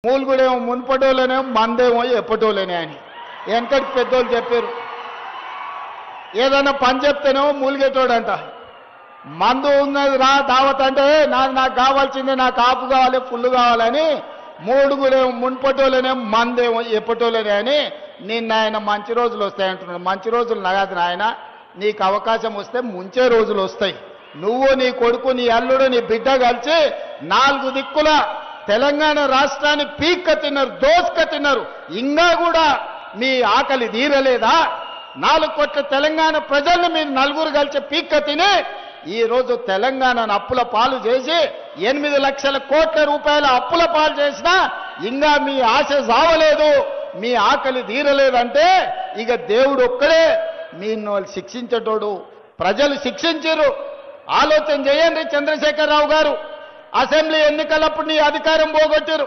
మూలుగుడేమో మున్పటోళ్ళనేమో మందేమో ఎప్పటోళ్ళనే అని వెనకటి పెద్దోళ్ళు చెప్పారు. ఏదైనా పని చెప్తేనేమో మూలిగేటోడంట. మందు ఉన్నది రా దావత్ అంటే నాకు కావాల్సిందే, నాకు ఆపు కావాలి, ఫుల్ కావాలని మూడుగుడేమో మున్పటోళ్ళనేమో మందేమో ఎప్పటోళ్ళనే అని నిన్న ఆయన మంచి రోజులు వస్తాయంటున్నాడు. మంచి రోజులు నగదు నాయన, నీకు అవకాశం వస్తే ముంచే రోజులు వస్తాయి. నువ్వు నీ కొడుకు నీ అల్లుడు నీ బిడ్డ కలిసి 4 దిక్కుల తెలంగాణ రాష్ట్రాన్ని పీక్క తిన్నారు, దోసుక తిన్నారు. ఇంకా కూడా మీ ఆకలి తీరలేదా? 4 కోట్ల తెలంగాణ ప్రజల్ని మీరు నలుగురు కలిసి పీక్క తిని ఈ రోజు తెలంగాణను అప్పుల పాలు చేసి 8 లక్షల కోట్ల రూపాయల అప్పుల పాలు చేసినా ఇంకా మీ ఆశ సావలేదు, మీ ఆకలి తీరలేదంటే ఇక దేవుడు ఒక్కడే మీను శిక్షించేటోడు. ప్రజలు శిక్షించారు. ఆలోచన చేయండి. చంద్రశేఖరరావు గారు అసెంబ్లీ ఎన్నికలప్పుడు నీ అధికారం పోగొట్టారు.